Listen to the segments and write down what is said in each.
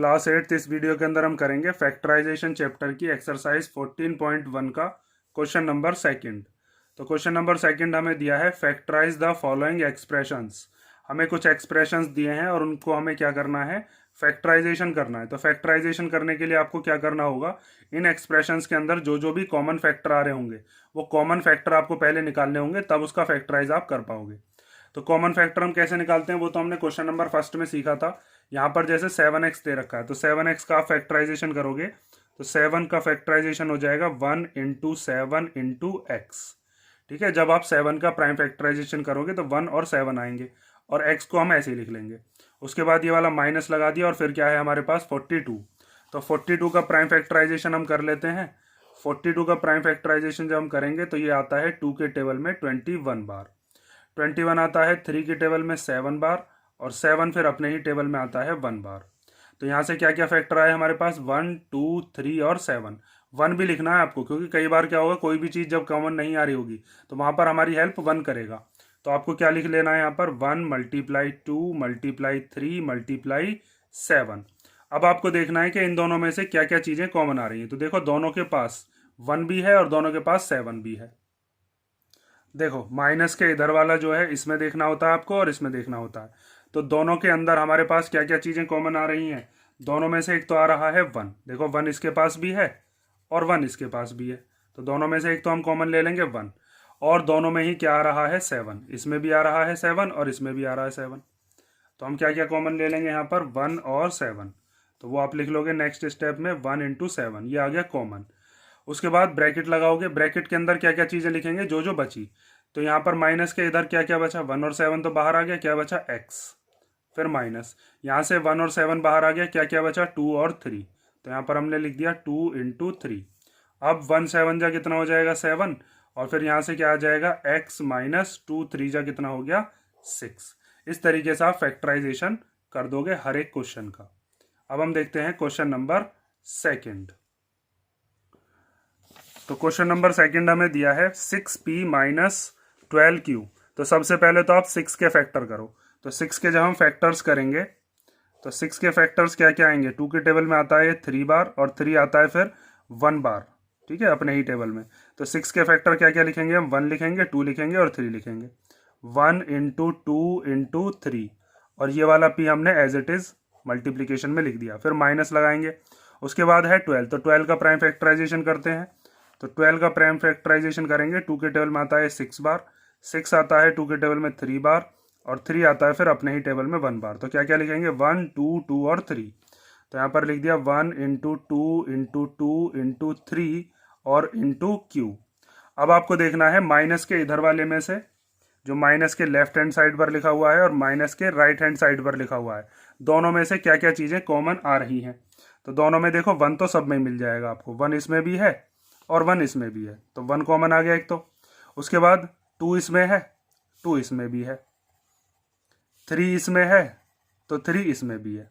Class 8 इस video के अंदर हम करेंगे फैक्टराइजेशन चैप्टर की एक्सरसाइज 14.1 का क्वेश्चन नंबर सेकंड। तो क्वेश्चन नंबर सेकंड हमें दिया है फैक्टराइज द फॉलोइंग एक्सप्रेशंस। हमें कुछ एक्सप्रेशंस दिए हैं और उनको हमें क्या करना है, फैक्टराइजेशन करना है। तो फैक्टराइजेशन करने के लिए आपको क्या करना होगा, इन एक्सप्रेशंस के अंदर जो जो भी कॉमन फैक्टर आ रहे होंगे वो कॉमन फैक्टर आपको पहले निकालने होंगे, तब उसका फैक्टराइज आप कर पाओगे। तो कॉमन फैक्टर हम कैसे निकालते हैं वो तो हमने क्वेश्चन नंबर फर्स्ट में सीखा था। यहाँ पर जैसे 7x दे रखा है तो 7x का आप फैक्टराइजेशन करोगे तो 7 का फैक्टराइजेशन हो जाएगा 1 इंटू 7 इंटू एक्स। ठीक है, जब आप 7 का प्राइम फैक्टराइजेशन करोगे तो 1 और 7 आएंगे और x को हम ऐसे ही लिख लेंगे। उसके बाद ये वाला माइनस लगा दिया और फिर क्या है हमारे पास 42। तो 42 का प्राइम फैक्टराइजेशन हम कर लेते हैं। 42 का प्राइम फैक्टराइजेशन जब हम करेंगे तो ये आता है 2 के टेबल में 21 बार, 21 आता है 3 के टेबल में 7 बार और 7 फिर अपने ही टेबल में आता है 1 बार। तो यहाँ से क्या क्या फैक्टर आए हमारे पास, 1 2 3 और 7। 1 भी लिखना है आपको क्योंकि कई बार क्या होगा, कोई भी चीज़ जब कॉमन नहीं आ रही होगी तो वहाँ पर हमारी हेल्प 1 करेगा। तो आपको क्या लिख लेना है यहाँ पर, 1 मल्टीप्लाई 2 मल्टीप्लाई 3 मल्टीप्लाई 7। अब आपको देखना है कि इन दोनों में से क्या क्या चीज़ें कॉमन आ रही हैं। तो देखो दोनों के पास 1 भी है और दोनों के पास 7 भी है। देखो माइनस के इधर वाला जो है इसमें देखना होता है आपको और इसमें देखना होता है। तो दोनों के अंदर हमारे पास क्या क्या चीज़ें कॉमन आ रही हैं, दोनों में से एक तो आ रहा है 1। देखो 1 इसके पास भी है और 1 इसके पास भी है, तो दोनों में से एक तो हम कॉमन ले लेंगे 1। और दोनों में ही क्या आ रहा है 7, इसमें भी आ रहा है 7 और इसमें भी आ रहा है 7। तो हम क्या क्या कॉमन ले लेंगे यहाँ पर, 1 और 7। तो वो आप लिख लोगे नेक्स्ट स्टेप में 1 इंटू 7, ये आ गया कॉमन। उसके बाद ब्रैकेट लगाओगे, ब्रैकेट के अंदर क्या क्या चीज़ें लिखेंगे जो जो बची। तो यहाँ पर माइनस के इधर क्या क्या बचा, 1 और 7 तो बाहर आ गया, क्या बचा x, फिर माइनस। यहाँ से 1 और 7 बाहर आ गया, क्या क्या बचा 2 और 3। तो यहाँ पर हमने लिख दिया 2 इंटू 3। अब 1 7 जा कितना हो जाएगा 7 और फिर यहाँ से क्या आ जाएगा x माइनस 2 3 जा कितना हो गया 6। इस तरीके से आप फैक्टराइजेशन कर दोगे हर एक क्वेश्चन का। अब हम देखते हैं क्वेश्चन नंबर सेकेंड। तो क्वेश्चन नंबर सेकंड हमें दिया है 6p माइनस 12q। तो सबसे पहले तो आप 6 के फैक्टर करो। तो 6 के जब हम फैक्टर्स करेंगे तो 6 के फैक्टर्स क्या क्या आएंगे, 2 के टेबल में आता है 3 बार और 3 आता है फिर 1 बार। ठीक है, अपने ही टेबल में। तो 6 के फैक्टर क्या क्या लिखेंगे हम, 1 लिखेंगे 2 लिखेंगे और 3 लिखेंगे। 1 इंटू 2 इंटू 3 और ये वाला p हमने एज इट इज मल्टीप्लीकेशन में लिख दिया, फिर माइनस लगाएंगे। उसके बाद है 12, तो 12 का प्राइम फैक्टराइजेशन करते हैं। तो 12 का प्राइम फैक्टराइजेशन करेंगे, 2 के टेबल में आता है 6 बार, 6 आता है 2 के टेबल में 3 बार और 3 आता है फिर अपने ही टेबल में 1 बार। तो क्या क्या लिखेंगे, 1 2 2 और 3। तो यहाँ पर लिख दिया 1 इंटू 2 इंटू 2 इंटू 3 और इंटू क्यू। अब आपको देखना है माइनस के इधर वाले में से, जो माइनस के लेफ्ट हैंड साइड पर लिखा हुआ है और माइनस के राइट हैंड साइड पर लिखा हुआ है, दोनों में से क्या क्या चीज़ें कॉमन आ रही हैं। तो दोनों में देखो 1 तो सब में मिल जाएगा आपको, 1 इसमें भी है और 1 इसमें भी है, तो 1 कॉमन आ गया एक तो। उसके बाद 2 इसमें है, 2 इसमें भी है, 3 इसमें है तो 3 इसमें भी है।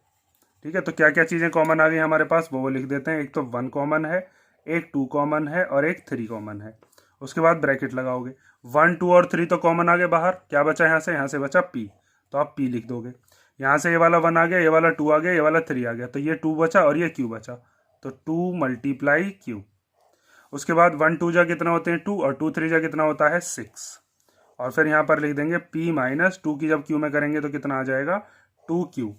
ठीक है, तो क्या क्या चीज़ें कॉमन आ गई हमारे पास वो लिख देते हैं। एक तो 1 कॉमन है, एक 2 कॉमन है और एक 3 कॉमन है। उसके बाद ब्रैकेट लगाओगे, 1 2 और 3 तो कॉमन आ गए बाहर, क्या बचा यहाँ से बचा p। तो आप p लिख दोगे। यहाँ से ये वाला 1 आ गया, ये वाला 2 आ गया, ये वाला 3 आ गया, तो ये 2 बचा और ये q बचा, तो 2 मल्टीप्लाई q। उसके बाद 1 2 जा कितना होते हैं 2 और 2 3 जा कितना होता है 6। और फिर यहाँ पर लिख देंगे p माइनस 2 की जब q में करेंगे तो कितना आ जाएगा 2q।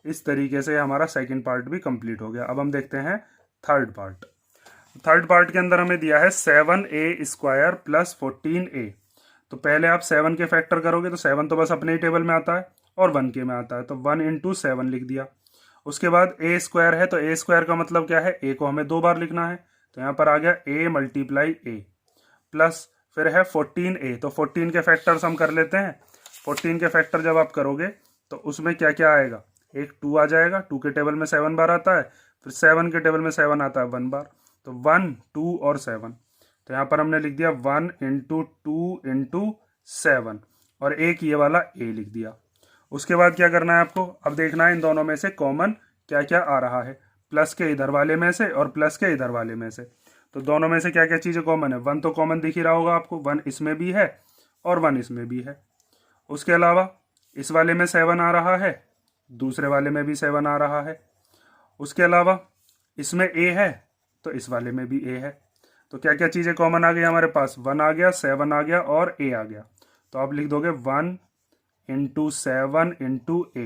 इस तरीके से हमारा सेकंड पार्ट भी कंप्लीट हो गया। अब हम देखते हैं थर्ड पार्ट। थर्ड पार्ट के अंदर हमें दिया है 7a स्क्वायर प्लस 14a। तो पहले आप 7 के फैक्टर करोगे तो 7 तो बस अपने ही टेबल में आता है और 1 के में आता है, तो 1 इंटू 7 लिख दिया। उसके बाद a स्क्वायर है, तो a स्क्वायर का मतलब क्या है, a को हमें 2 बार लिखना है, तो यहाँ पर आ गया a मल्टीप्लाई a प्लस फिर है 14a। तो 14 के फैक्टर्स हम कर लेते हैं। 14 के फैक्टर जब आप करोगे तो उसमें क्या क्या आएगा, एक 2 आ जाएगा, 2 के टेबल में 7 बार आता है, फिर 7 के टेबल में 7 आता है 1 बार, तो 1 2 और 7। तो यहाँ पर हमने लिख दिया 1 इंटू 2 इंटू 7 और एक ये वाला a लिख दिया। उसके बाद क्या करना है आपको, अब देखना है इन दोनों में से कॉमन क्या क्या आ रहा है, प्लस के इधर वाले में से और प्लस के इधर वाले में से। तो दोनों में से क्या क्या चीज़ें कॉमन है, 1 तो कॉमन दिख ही रहा होगा आपको, 1 इसमें भी है और 1 इसमें भी है। उसके अलावा इस वाले में 7 आ रहा है, दूसरे वाले में भी 7 आ रहा है। उसके अलावा इसमें ए है तो इस वाले में भी ए है। तो क्या क्या चीज़ें कॉमन आ गई हमारे पास, 1 आ गया, 7 आ गया और ए आ गया। तो आप लिख दोगे 1 इंटू 7 इंटू ए,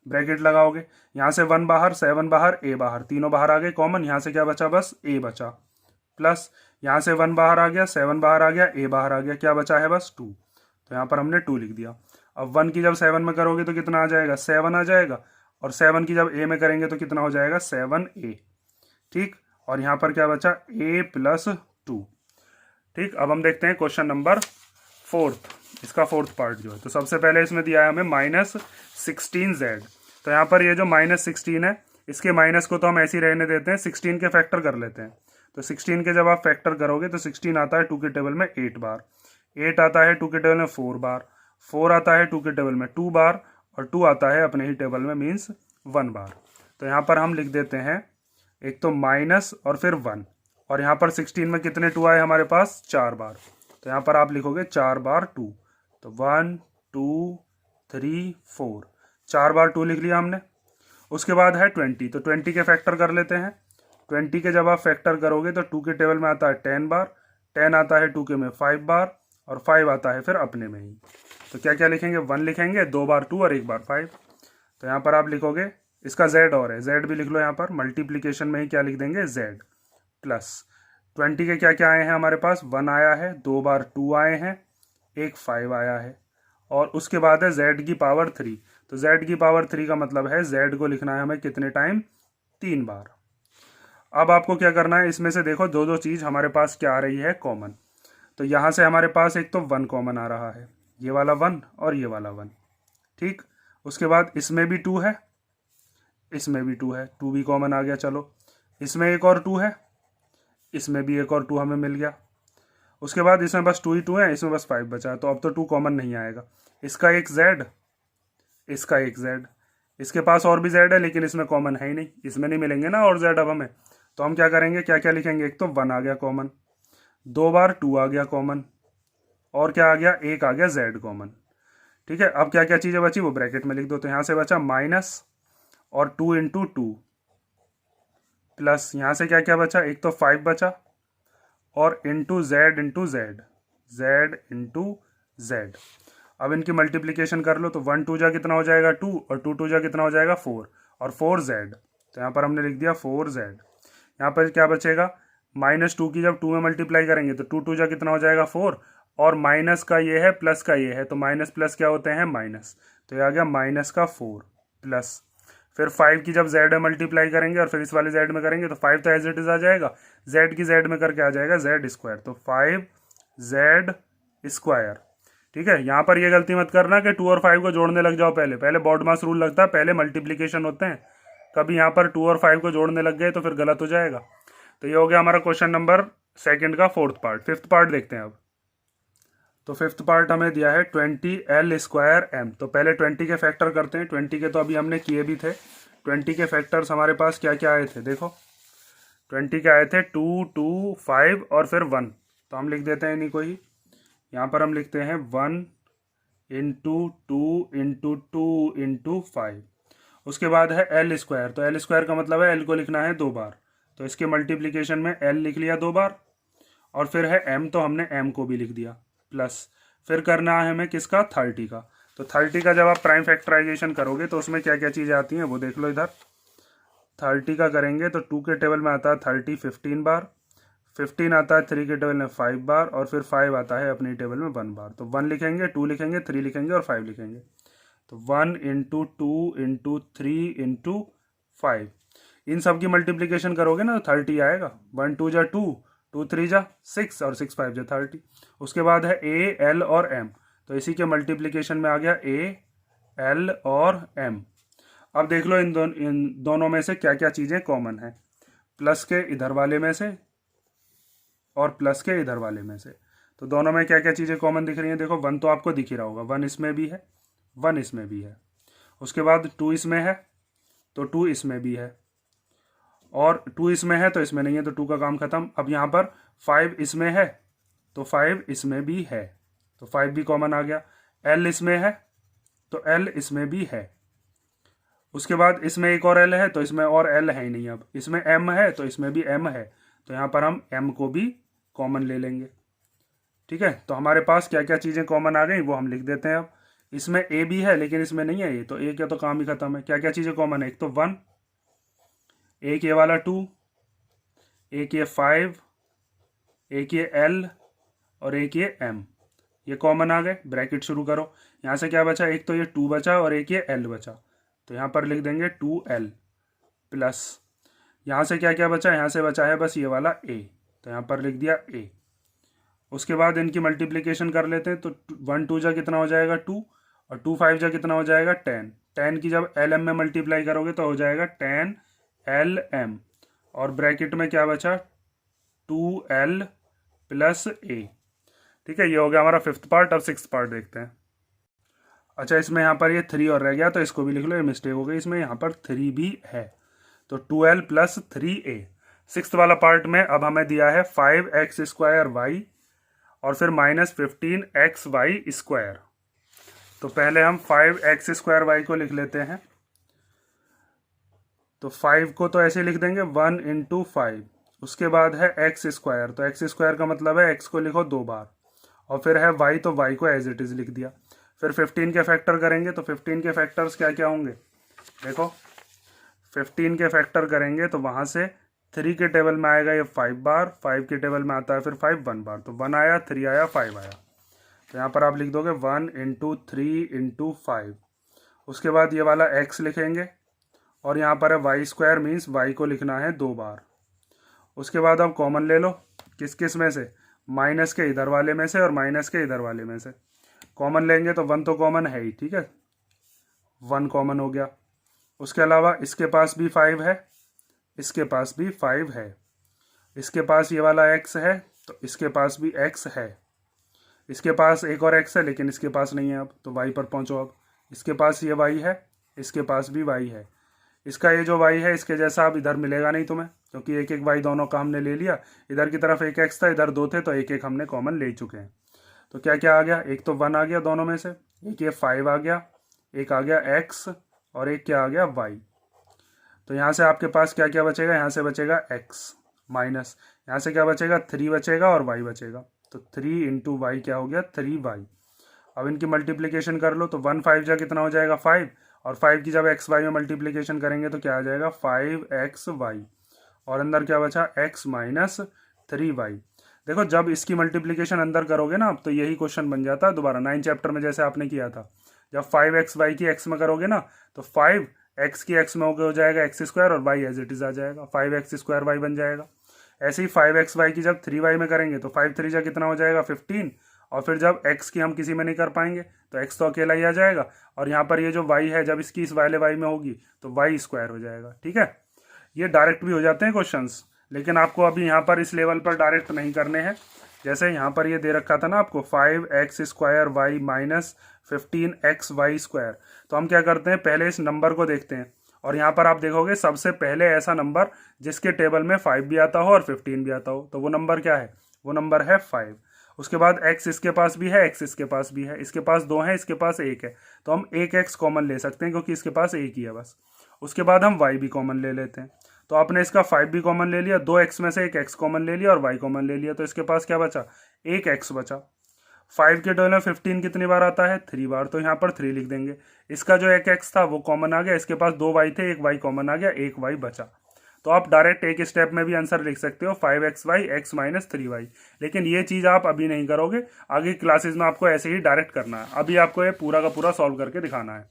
ब्रैकेट लगाओगे, यहाँ से 1 बाहर, 7 बाहर, ए बाहर, तीनों बाहर आ गए कॉमन। यहाँ से क्या बचा, बस ए बचा, प्लस यहाँ से 1 बाहर आ गया, 7 बाहर आ गया, ए बाहर आ गया, क्या बचा है, बस 2। तो यहाँ पर हमने 2 लिख दिया। अब 1 की जब 7 में करोगे तो कितना आ जाएगा, 7 आ जाएगा, और 7 की जब ए में करेंगे तो कितना हो जाएगा, 7a। ठीक, और यहाँ पर क्या बचा, a प्लस 2। ठीक, अब हम देखते हैं क्वेश्चन नंबर 4, इसका 4th पार्ट जो है। तो सबसे पहले इसमें दिया है हमें -16z। तो यहाँ पर ये जो -16 है, इसके माइनस को तो हम ऐसे ही रहने देते हैं, 16 के फैक्टर कर लेते हैं। तो 16 के जब आप फैक्टर करोगे तो 16 आता है 2 के टेबल में 8 बार, 8 आता है 2 के टेबल में 4 बार, 4 आता है 2 के टेबल में 2 बार, और 2 आता है अपने ही टेबल में मीन्स 1 बार। तो यहाँ पर हम लिख देते हैं एक तो माइनस और फिर 1, और यहाँ पर 16 में कितने 2 आए हमारे पास, 4 बार। तो यहाँ पर आप लिखोगे 4 बार 2। तो 1 2 3 4, 4 बार 2 लिख लिया हमने। उसके बाद है 20, तो 20 के फैक्टर कर लेते हैं। 20 के जब आप फैक्टर करोगे तो 2 के टेबल में आता है 10 बार, 10 आता है 2 के में 5 बार, और 5 आता है फिर अपने में ही। तो क्या क्या लिखेंगे, 1 लिखेंगे, 2 बार 2 और 1 बार 5। तो यहाँ पर आप लिखोगे, इसका z और है, z भी लिख लो यहाँ पर, मल्टीप्लीकेशन में ही क्या लिख देंगे, z प्लस 20 के क्या क्या आए हैं हमारे पास, 1 आया है, 2 बार 2 आए हैं, एक 5 आया है, और उसके बाद है z की पावर 3। तो z की पावर 3 का मतलब है z को लिखना है हमें कितने टाइम, 3 बार। अब आपको क्या करना है, इसमें से देखो दो दो चीज़ हमारे पास क्या आ रही है कॉमन। तो यहाँ से हमारे पास एक तो 1 कॉमन आ रहा है, ये वाला 1 और ये वाला 1। ठीक, उसके बाद इसमें भी 2 है, इसमें भी 2 है, 2 भी कॉमन आ गया। चलो, इसमें एक और 2 है, इसमें भी एक और 2 हमें मिल गया। उसके बाद इसमें बस 2 ही 2 है, इसमें बस 5 बचा, तो अब तो 2 कॉमन नहीं आएगा। इसका एक z, इसका एक z, इसके पास और भी z है लेकिन इसमें कॉमन है ही नहीं, इसमें नहीं मिलेंगे ना और z अब हमें। तो हम क्या करेंगे, क्या क्या लिखेंगे, एक तो 1 आ गया कॉमन, 2 बार 2 आ गया कॉमन, और क्या आ गया, एक आ गया z कॉमन। ठीक है, अब क्या क्या चीज़ें बची वो ब्रैकेट में लिख दो। तो यहाँ से बचा माइनस और 2 इंटू 2, प्लस यहाँ से क्या क्या बचा, एक तो 5 बचा, और into Z into Z, Z into Z. अब इनकी मल्टीप्लीकेशन कर लो, तो 1 2 जा कितना हो जाएगा 2, और 2 2 जा कितना हो जाएगा 4, और 4z। तो यहाँ पर हमने लिख दिया 4z। यहाँ पर क्या बचेगा, -2 की जब 2 में मल्टीप्लाई करेंगे तो 2 2 जा कितना हो जाएगा 4, और माइनस का ये है प्लस का ये है, तो माइनस प्लस क्या होते हैं, माइनस। तो ये आ गया माइनस का 4 प्लस, फिर 5 की जब z में मल्टीप्लाई करेंगे और फिर इस वाले z में करेंगे तो 5 तो एज इट इज आ जाएगा, z की z में करके आ जाएगा z स्क्वायर, तो 5z स्क्वायर। ठीक है, यहाँ पर ये गलती मत करना कि 2 और 5 को जोड़ने लग जाओ, पहले पहले बॉड मास रूल लगता है, पहले मल्टीप्लीकेशन होते हैं। कभी यहाँ पर 2 और 5 को जोड़ने लग गए तो फिर गलत हो जाएगा। तो ये हो गया हमारा क्वेश्चन नंबर 2 का 4th पार्ट। 5th पार्ट देखते हैं अब। तो 5th पार्ट हमें दिया है 20l स्क्वायर m। तो पहले 20 के फैक्टर करते हैं, 20 के तो अभी हमने किए भी थे। 20 के फैक्टर्स हमारे पास क्या क्या आए थे, देखो 20 के आए थे 2 2 5 और फिर 1। तो हम लिख देते हैं इन्हीं को ही, यहाँ पर हम लिखते हैं 1 इंटू 2 इंटू 2 इंटू 5। उसके बाद है एल स्क्वायर। तो एल स्क्वायर का मतलब है एल को लिखना है 2 बार, तो इसके मल्टीप्लीकेशन में एल लिख लिया 2 बार, और फिर है एम, तो हमने एम को भी लिख दिया, प्लस फिर करना है हमें किसका, 30 का। तो 30 का जब आप प्राइम फैक्टराइजेशन करोगे तो उसमें क्या क्या चीज़ें आती हैं वो देख लो इधर। 30 का करेंगे तो 2 के टेबल में आता है 30 15 बार, 15 आता है 3 के टेबल में 5 बार, और फिर 5 आता है अपनी टेबल में 1 बार। तो 1 लिखेंगे, 2 लिखेंगे, 3 लिखेंगे और 5 लिखेंगे। तो 1 इंटू 2 इंटू 3 इंटू 5, इन सब की मल्टीप्लीकेशन करोगे ना तो 30 आएगा। 1 2 जा 2, 2 3 जा 6, और 6 5 जा 30। उसके बाद है ए एल और एम। तो इसी के मल्टीप्लीकेशन में आ गया ए एल और एम। अब देख लो इन दोनों में से क्या क्या चीज़ें कॉमन है, प्लस के इधर वाले में से और प्लस के इधर वाले में से। तो दोनों में क्या क्या चीज़ें कॉमन दिख रही हैं, देखो 1 तो आपको दिख ही रहा होगा, 1 इसमें भी है, 1 इसमें भी है। उसके बाद 2 इसमें है तो 2 इसमें भी है, और 2 इसमें है तो इसमें नहीं है, तो 2 का काम खत्म। अब यहाँ पर 5 इसमें है तो 5 इसमें भी है, तो 5 भी कॉमन आ गया। एल इसमें है तो एल इसमें भी है, उसके बाद इसमें एक और एल है, तो इसमें और एल है ही नहीं, अब इसमें एम है तो इसमें भी एम है, तो यहाँ पर हम एम को भी कॉमन ले लेंगे। ठीक है, तो हमारे पास क्या क्या चीज़ें कॉमन आ गई वो हम लिख देते हैं। अब इसमें ए भी है लेकिन इसमें नहीं है ए, तो ए का तो काम ही खत्म है। क्या क्या चीज़ें कॉमन है, एक तो 1, एक ये वाला 2, एक ये 5, एक ये एल और एक ये एम, ये कॉमन आ गए। ब्रैकेट शुरू करो, यहाँ से क्या बचा, एक तो ये 2 बचा और एक ये एल बचा, तो यहाँ पर लिख देंगे 2l प्लस यहाँ से क्या क्या बचा, यहाँ से बचा है बस ये वाला a, तो यहाँ पर लिख दिया a। उसके बाद इनकी मल्टीप्लिकेशन कर लेते हैं, तो 1 2 जा कितना हो जाएगा 2 और 2 5 जा कितना हो जाएगा 10। 10 की जब एल एम में मल्टीप्लाई करोगे तो हो जाएगा 10l m, और ब्रैकेट में क्या बचा 2l प्लस a। ठीक है, ये हो गया हमारा 5th पार्ट। अब 6th पार्ट देखते हैं। अच्छा, इसमें यहाँ पर ये 3 और रह गया, तो इसको भी लिख लो, ये मिस्टेक हो गई, इसमें यहाँ पर 3 भी है, तो 2l प्लस 3a। 6th वाला पार्ट में अब हमें दिया है 5x² y और फिर -15xy²। तो पहले हम 5x² y को लिख लेते हैं, तो 5 को तो ऐसे लिख देंगे 1 × 5, उसके बाद है x², तो x² का मतलब है x को लिखो 2 बार, और फिर है y, तो y को एज इट इज़ लिख दिया। फिर 15 के फैक्टर करेंगे, तो 15 के फैक्टर्स क्या क्या होंगे, देखो 15 के फैक्टर करेंगे तो वहाँ से 3 के टेबल में आएगा ये 5 बार, 5 के टेबल में आता है फिर 5 1 बार, तो 1 आया, 3 आया, 5 आया, तो यहाँ पर आप लिख दोगे 1 × 3 × 5। उसके बाद ये वाला x लिखेंगे, और यहाँ पर है y², मीन्स y को लिखना है 2 बार। उसके बाद आप कॉमन ले लो, किस किस में से, माइनस के इधर वाले में से और माइनस के इधर वाले में से कॉमन लेंगे, तो 1 तो कॉमन है ही, ठीक है, 1 कॉमन हो गया। उसके अलावा इसके पास भी 5 है, इसके पास भी 5 है, इसके पास ये वाला x है तो इसके पास भी x है, इसके पास एक और x है लेकिन इसके पास नहीं है, अब तो y पर पहुंचो। अब इसके पास ये y है, इसके पास भी y है, इसका ये जो y है इसके जैसा अब इधर मिलेगा नहीं तुम्हें, क्योंकि एक एक y दोनों का हमने ले लिया। इधर की तरफ एक x था, इधर 2 थे, तो एक एक हमने कॉमन ले चुके हैं। तो क्या क्या आ गया, एक तो 1 आ गया दोनों में से, एक ये 5 आ गया, एक आ गया x और एक क्या आ गया y। तो यहाँ से आपके पास क्या क्या बचेगा, यहाँ से बचेगा x माइनस यहाँ से क्या बचेगा 3 बचेगा और y बचेगा, तो 3 × y क्या हो गया 3y। अब इनकी मल्टीप्लिकेशन कर लो, तो 1 5 जा कितना हो जाएगा 5, और 5 की जब एक्स वाई में मल्टीप्लिकेशन करेंगे तो क्या आ जाएगा 5xy, और अंदर क्या बचा x माइनस 3y। देखो जब इसकी मल्टीप्लिकेशन अंदर करोगे ना, अब तो यही क्वेश्चन बन जाता है दोबारा 9 चैप्टर में जैसे आपने किया था। जब 5xy की x में करोगे ना, तो 5x की x में हो जाएगा x² और y एज इट इज आ जाएगा, 5x² y बन जाएगा। ऐसे ही 5xy की जब 3y में करेंगे तो 5 3 जा कितना हो जाएगा 15, और फिर जब x की हम किसी में नहीं कर पाएंगे तो x तो अकेला ही आ जाएगा, और यहाँ पर ये जो y है जब इसकी इस वाले y में होगी तो y² हो जाएगा। ठीक है, ये डायरेक्ट भी हो जाते हैं क्वेश्चंस, लेकिन आपको अभी यहाँ पर इस लेवल पर डायरेक्ट नहीं करने हैं। जैसे यहाँ पर ये दे रखा था ना आपको 5x² y माइनस 15xy², तो हम क्या करते हैं पहले इस नंबर को देखते हैं, और यहाँ पर आप देखोगे सबसे पहले ऐसा नंबर जिसके टेबल में 5 भी आता हो और 15 भी आता हो, तो वो नंबर क्या है, वो नंबर है 5। उसके बाद x इसके पास भी है, x इसके पास भी है, इसके पास 2 है, इसके पास 1 है, तो हम एक x कॉमन ले सकते हैं क्योंकि इसके पास 1 ही है बस। उसके बाद हम y भी कॉमन ले लेते हैं, तो आपने इसका 5 भी कॉमन ले लिया, 2x में से एक x कॉमन ले लिया और y कॉमन ले लिया, तो इसके पास क्या बचा, एक x बचा। 5 के टेबल में 15 कितनी बार आता है 3 बार, तो यहाँ पर 3 लिख देंगे। इसका जो एक x था वो कॉमन आ गया, इसके पास 2 y थे, एक y कॉमन आ गया, एक y बचा। तो आप डायरेक्ट एक स्टेप में भी आंसर लिख सकते हो 5xy x माइनस 3y, लेकिन ये चीज़ आप अभी नहीं करोगे, आगे क्लासेस में आपको ऐसे ही डायरेक्ट करना है। अभी आपको ये पूरा का पूरा सॉल्व करके दिखाना है।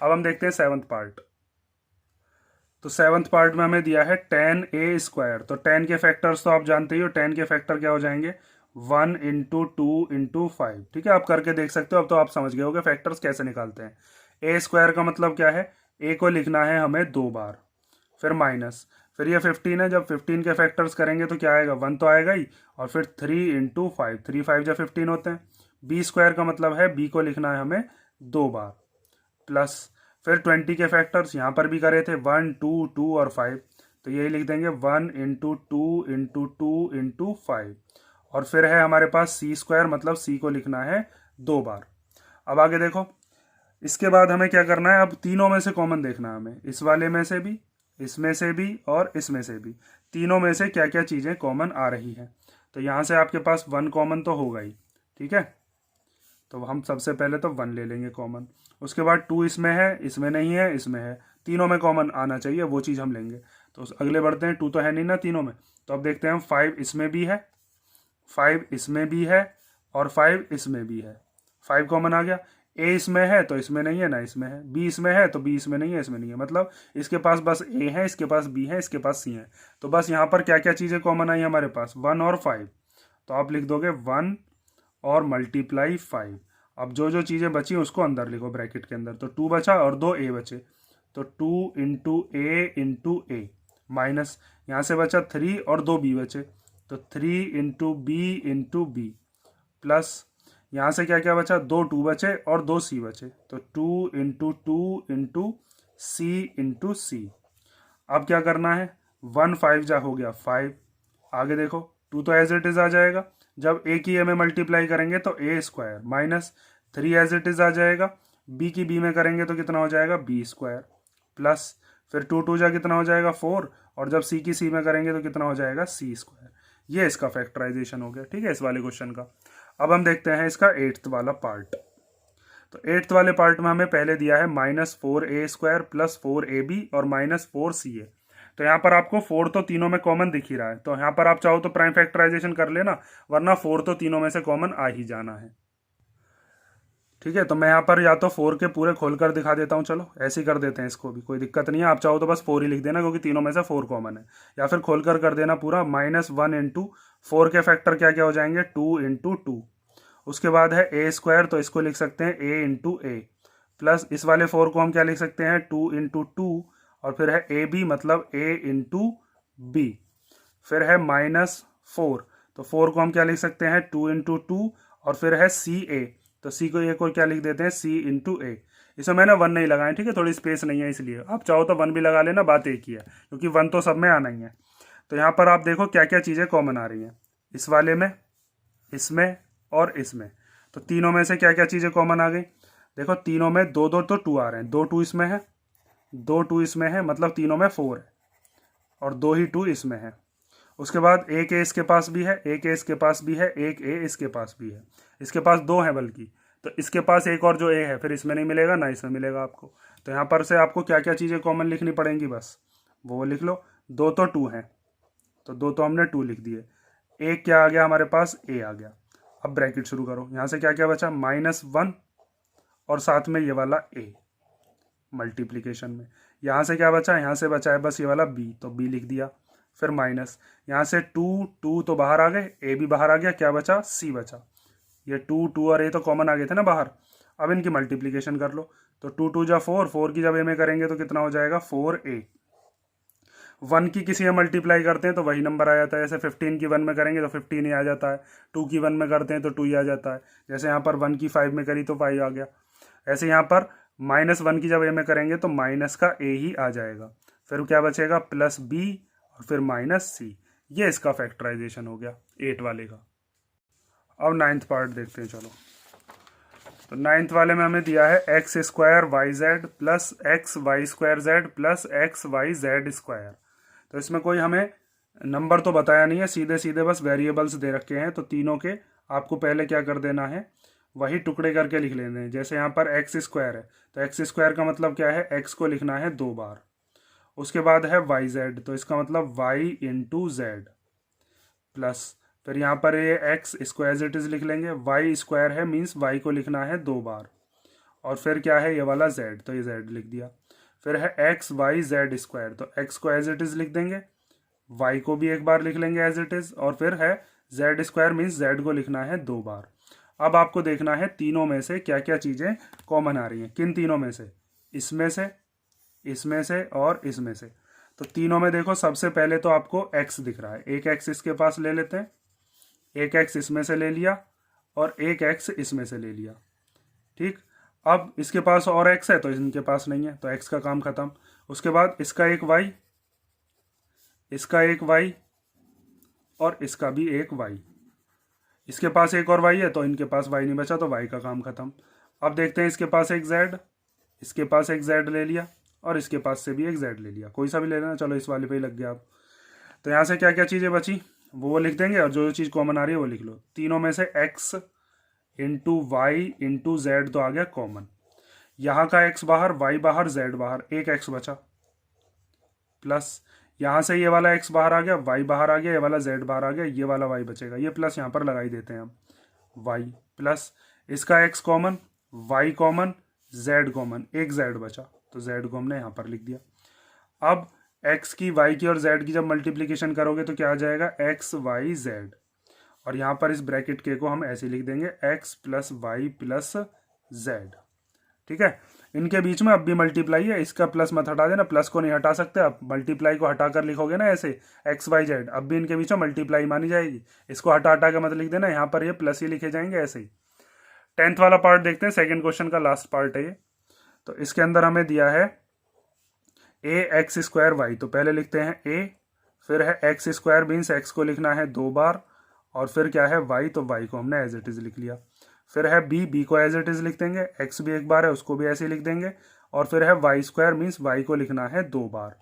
अब हम देखते हैं 7th पार्ट। तो 7th पार्ट में हमें दिया है 10a², तो 10 के फैक्टर्स तो आप जानते ही हो, 10 के फैक्टर क्या हो जाएंगे 1 × 2 × 5। ठीक है, आप करके देख सकते हो, अब तो आप समझ गए होगे फैक्टर्स कैसे निकालते हैं। a² का मतलब क्या है, a को लिखना है हमें 2 बार, फिर माइनस, फिर ये 15 है, जब 15 के फैक्टर्स करेंगे तो क्या आएगा 1 तो आएगा ही, और फिर 3 × 5, 3 5 जा 15 होते हैं। b² का मतलब है b को लिखना है हमें 2 बार, प्लस फिर 20 के फैक्टर्स यहाँ पर भी करे थे 1 2 2 और 5, तो यही लिख देंगे 1 × 2 × 2 × 5, और फिर है हमारे पास c² मतलब c को लिखना है 2 बार। अब आगे देखो, इसके बाद हमें क्या करना है, अब तीनों में से कॉमन देखना है हमें, इस वाले में से भी, इसमें से भी और इसमें से भी, तीनों में से क्या क्या चीज़ें कॉमन आ रही हैं। तो यहाँ से आपके पास 1 कॉमन तो होगा ही, ठीक है। तो हम सबसे पहले तो 1 ले लेंगे कॉमन। उसके बाद 2 इसमें है, इसमें नहीं है, इसमें है, तीनों में कॉमन आना चाहिए, वो चीज़ हम लेंगे। तो अगले बढ़ते हैं, 2 तो है नहीं ना तीनों में, तो अब देखते हैं हम 5 इसमें भी है, 5 इसमें भी है और 5 इसमें भी है, 5 कॉमन आ गया। ए इसमें है तो इसमें नहीं है ना, इसमें है। बी इसमें है तो बी इसमें नहीं है, इसमें नहीं है, मतलब इसके पास बस ए है, इसके पास बी है, इसके पास सी है। तो बस यहाँ पर क्या क्या चीज़ें कॉमन आई हमारे पास, 1 और 5। तो आप लिख दोगे 1 और मल्टीप्लाई 5। अब जो जो चीज़ें बची उसको अंदर लिखो ब्रैकेट के अंदर। तो 2 बचा और 2 ए बचे, तो 2 इंटू ए माइनस, यहाँ से बचा 3 और 2 बी बचे, तो 3 इंटू बी प्लस, यहाँ से क्या क्या बचा, 2 2 बचे और 2 सी बचे, तो 2 इंटू सी। अब क्या करना है, 1 5 जा हो गया 5, आगे देखो 2 तो एज इट इज आ जाएगा, जब ए की ए में मल्टीप्लाई करेंगे तो A square minus 3 as it is आ जाएगा, बी की बी में करेंगे तो कितना हो जाएगा बी स्क्वायर प्लस, फिर 2 2 जा कितना हो जाएगा 4, और जब सी की सी में करेंगे तो कितना हो जाएगा सी स्क्वायर। ये इसका फैक्टराइजेशन हो गया, ठीक है, इस वाले क्वेश्चन का। अब हम देखते हैं इसका 8th वाला पार्ट। तो 8th वाले पार्ट में हमें पहले दिया है -4a² प्लस 4ab और -4ca। तो यहाँ पर आपको 4 तो तीनों में कॉमन दिख ही रहा है, तो यहाँ पर आप चाहो तो प्राइम फैक्टराइजेशन कर लेना, वरना 4 तो तीनों में से कॉमन आ ही जाना है, ठीक है। तो मैं यहाँ पर या तो 4 के पूरे खोल कर दिखा देता हूँ, चलो ऐसे ही कर देते हैं, इसको भी कोई दिक्कत नहीं है। आप चाहो तो बस 4 ही लिख देना, क्योंकि तीनों में से 4 कॉमन है, या फिर खोल कर देना पूरा। -1 इंटू 4 के फैक्टर क्या क्या हो जाएंगे, 2 इंटू 2। उसके बाद है a², तो इसको लिख सकते हैं a इंटू ए प्लस, इस वाले 4 को हम क्या लिख सकते हैं 2 इंटू 2, और फिर है ए बी मतलब a इंटू बी। फिर है -4, तो 4 को हम क्या लिख सकते हैं 2 इंटू 2, और फिर है सी ए, तो सी को एक और क्या लिख देते हैं सी इंटू ए। इसमें मैंने 1 नहीं लगाया, ठीक है, थोड़ी स्पेस नहीं है इसलिए, आप चाहो तो 1 भी लगा लेना, बात एक ही है, क्योंकि 1 तो सब में आना ही है। तो यहाँ पर आप देखो क्या क्या चीज़ें कॉमन आ रही हैं, इस वाले में, इसमें और इसमें। तो तीनों में से क्या क्या चीज़ें कॉमन आ गई, देखो तीनों में 2 2 तो 2 आ रहे हैं, 2 2 इसमें है, 2 2 इसमें है, मतलब तीनों में 4 है, और 2 ही 2 इसमें है। उसके बाद एक ए इसके पास भी है, एक ए इसके पास भी है, एक ए इसके पास भी है, इसके पास 2 है बल्कि, तो इसके पास एक और जो ए है फिर इसमें नहीं मिलेगा ना इसमें मिलेगा आपको। तो यहाँ पर से आपको क्या क्या चीज़ें कॉमन लिखनी पड़ेंगी, बस वो लिख लो। 2 तो 2 है, तो 2 तो हमने 2 लिख दिए, एक क्या आ गया हमारे पास ए आ गया। अब ब्रैकेट शुरू करो, यहाँ से क्या क्या बचा -1 और साथ में ये वाला ए मल्टीप्लीकेशन में। यहाँ से क्या बचा, यहाँ से बचा है बस ये वाला बी, तो बी लिख दिया, फिर माइनस, यहाँ से 2 2 तो बाहर आ गए, ए भी बाहर आ गया, क्या बचा सी बचा। ये 2 2 और ए तो कॉमन आ गए थे ना बाहर, अब इनकी मल्टीप्लीकेशन कर लो। तो 2 2 जा 4, 4 की जब ए में करेंगे तो कितना हो जाएगा 4a। 1 की किसी में मल्टीप्लाई करते हैं तो वही नंबर आ जाता है, जैसे 15 की 1 में करेंगे तो 15 ही आ जाता है, 2 की 1 में करते हैं तो 2 ही आ जाता है, जैसे यहाँ पर 1 की 5 में करी तो 5 आ गया। ऐसे यहाँ पर -1 की जब ए में करेंगे तो माइनस का ए ही आ जाएगा, फिर क्या बचेगा प्लस बी और फिर -c। ये इसका फैक्टराइजेशन हो गया 8 वाले का। अब 9th पार्ट देखते हैं, चलो। तो 9th वाले में हमें दिया है x² yz plus xy² plus xyz²। तो इसमें कोई हमें नंबर तो बताया नहीं है, सीधे सीधे बस वेरिएबल्स दे रखे हैं, तो तीनों के आपको पहले क्या कर देना है, वही टुकड़े करके लिख लेने हैं। जैसे यहाँ पर x² है, तो x² का मतलब क्या है, x को लिखना है 2 बार। उसके बाद है yz, तो इसका मतलब y इंटू z प्लस, फिर यहाँ पर ये x इसको एज इट इज लिख लेंगे, y² है मीन्स y को लिखना है 2 बार, और फिर क्या है ये वाला z, तो ये z लिख दिया। फिर है xyz², तो x को एज इट इज लिख देंगे, y को भी एक बार लिख लेंगे एज इट इज, और फिर है z² मीन्स z को लिखना है 2 बार। अब आपको देखना है तीनों में से क्या क्या चीज़ें कॉमन आ रही हैं, किन तीनों में से, इसमें से, इसमें से और इसमें से। तो तीनों में देखो सबसे पहले तो आपको x दिख रहा है, एक x इसके पास ले लेते हैं, एक x इसमें से ले लिया और एक x इसमें से ले लिया, ठीक। अब इसके पास और x है तो इनके पास नहीं है, तो x का काम खत्म। उसके बाद इसका एक y, इसका एक y और इसका भी एक y, इसके पास एक और y है तो इनके पास y नहीं बचा, तो y का काम खत्म। अब देखते हैं इसके पास एक z, इसके पास एक z ले लिया और इसके पास से भी एक z ले लिया, कोई सा भी ले लेना, चलो इस वाले पे ही लग गया आप। तो यहाँ से क्या क्या चीज़ें बची वो लिख देंगे और जो जो चीज़ कॉमन आ रही है वो लिख लो। तीनों में से x into Y into Z तो आ गया कॉमन, यहाँ का x बाहर, y बाहर, z बाहर, एक x बचा, प्लस यहाँ से ये वाला x बाहर आ गया, y बाहर आ गया, ये वाला z बाहर आ गया, ये वाला y बचेगा, ये प्लस यहाँ पर लगा ही देते हैं हम, y प्लस इसका x common, y common, z common, एक z बचा तो z को हमने यहाँ पर लिख दिया। अब x की, y की और z की जब मल्टीप्लिकेशन करोगे तो क्या आ जाएगा, x y z, और यहाँ पर इस ब्रैकेट के को हम ऐसे लिख देंगे x plus Y plus z। ठीक है, इनके बीच में अब भी मल्टीप्लाई है, इसका प्लस मत हटा देना, प्लस को नहीं हटा सकते, अब मल्टीप्लाई को हटाकर लिखोगे ना ऐसे एक्स वाई जेड, अब भी इनके बीच में मल्टीप्लाई मानी जाएगी, इसको हटा हटा के मत लिख देना, यहाँ पर ये प्लस ही लिखे जाएंगे ऐसे ही। 10th वाला पार्ट देखते हैं, सेकंड क्वेश्चन का लास्ट पार्ट है ये। तो इसके अंदर हमें दिया है ए एक्स स्क्वायर वाई, तो पहले लिखते हैं ए, फिर है एक्स स्क्वायर मीन्स एक्स को लिखना है 2 बार, और फिर क्या है वाई, तो वाई को हमने एज इट इज लिख लिया। फिर है बी, बी को एज इट इज लिख देंगे, एक्स भी एक बार है उसको भी ऐसे ही लिख देंगे, और फिर है वाई स्क्वायर मीन्स वाई को लिखना है 2 बार,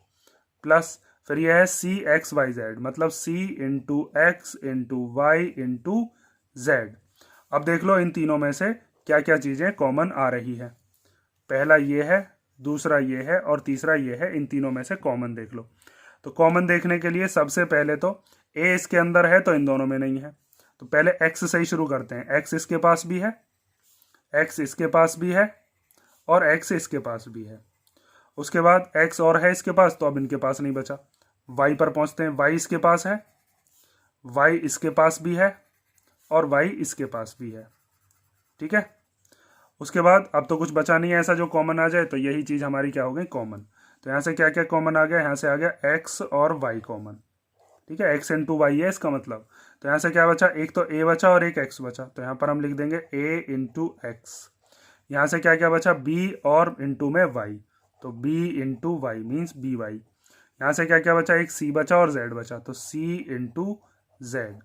प्लस फिर यह है सी एक्स वाई जेड, मतलब C into X into Y into Z. अब देख लो इन तीनों में से क्या क्या चीज़ें कॉमन आ रही है, पहला ये है, दूसरा ये है और तीसरा ये है, इन तीनों में से कॉमन देख लो। तो कॉमन देखने के लिए सबसे पहले तो ए इसके अंदर है तो इन दोनों में नहीं है, तो पहले एक्स से ही शुरू करते हैं, एक्स इसके पास भी है, एक्स इसके पास भी है और एक्स इसके पास भी है, उसके बाद एक्स और है इसके पास तो अब इनके पास नहीं बचा, वाई पर पहुंचते हैं, वाई इसके पास है, वाई इसके पास भी है और वाई इसके पास भी है। ठीक है, उसके बाद अब तो कुछ बचा नहीं है ऐसा जो कॉमन आ जाए, तो यही चीज़ हमारी क्या हो गई कॉमन। तो यहाँ से क्या क्या कॉमन आ गया, यहाँ से आ गया एक्स और वाई कॉमन। ठीक है, एक्स इंटू वाई है इसका मतलब, तो यहाँ से क्या बचा, एक तो ए बचा और एक एक्स बचा, तो यहाँ पर हम लिख देंगे ए इंटू एक्स। यहाँ से क्या क्या बचा, बी और इंटू में वाई, तो B into Y means B Y. यहाँ से क्या क्या बचा, एक सी बचा और जेड बचा, तो सी इंटू जेड।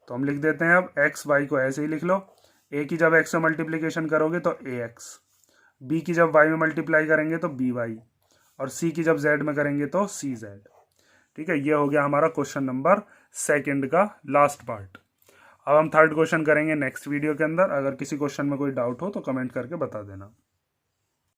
तो हम लिख देते हैं अब एक्स वाई को ऐसे ही लिख लो, ए की जब एक्स में मल्टीप्लीकेशन करोगे तो ए एक्स, बी की जब वाई में मल्टीप्लाई करेंगे तो बी वाई, और सी की जब जेड में करेंगे तो सी जेड। ठीक है, ये हो गया हमारा क्वेश्चन नंबर सेकंड का लास्ट पार्ट। अब हम थर्ड क्वेश्चन करेंगे नेक्स्ट वीडियो के अंदर। अगर किसी क्वेश्चन में कोई डाउट हो तो कमेंट करके बता देना।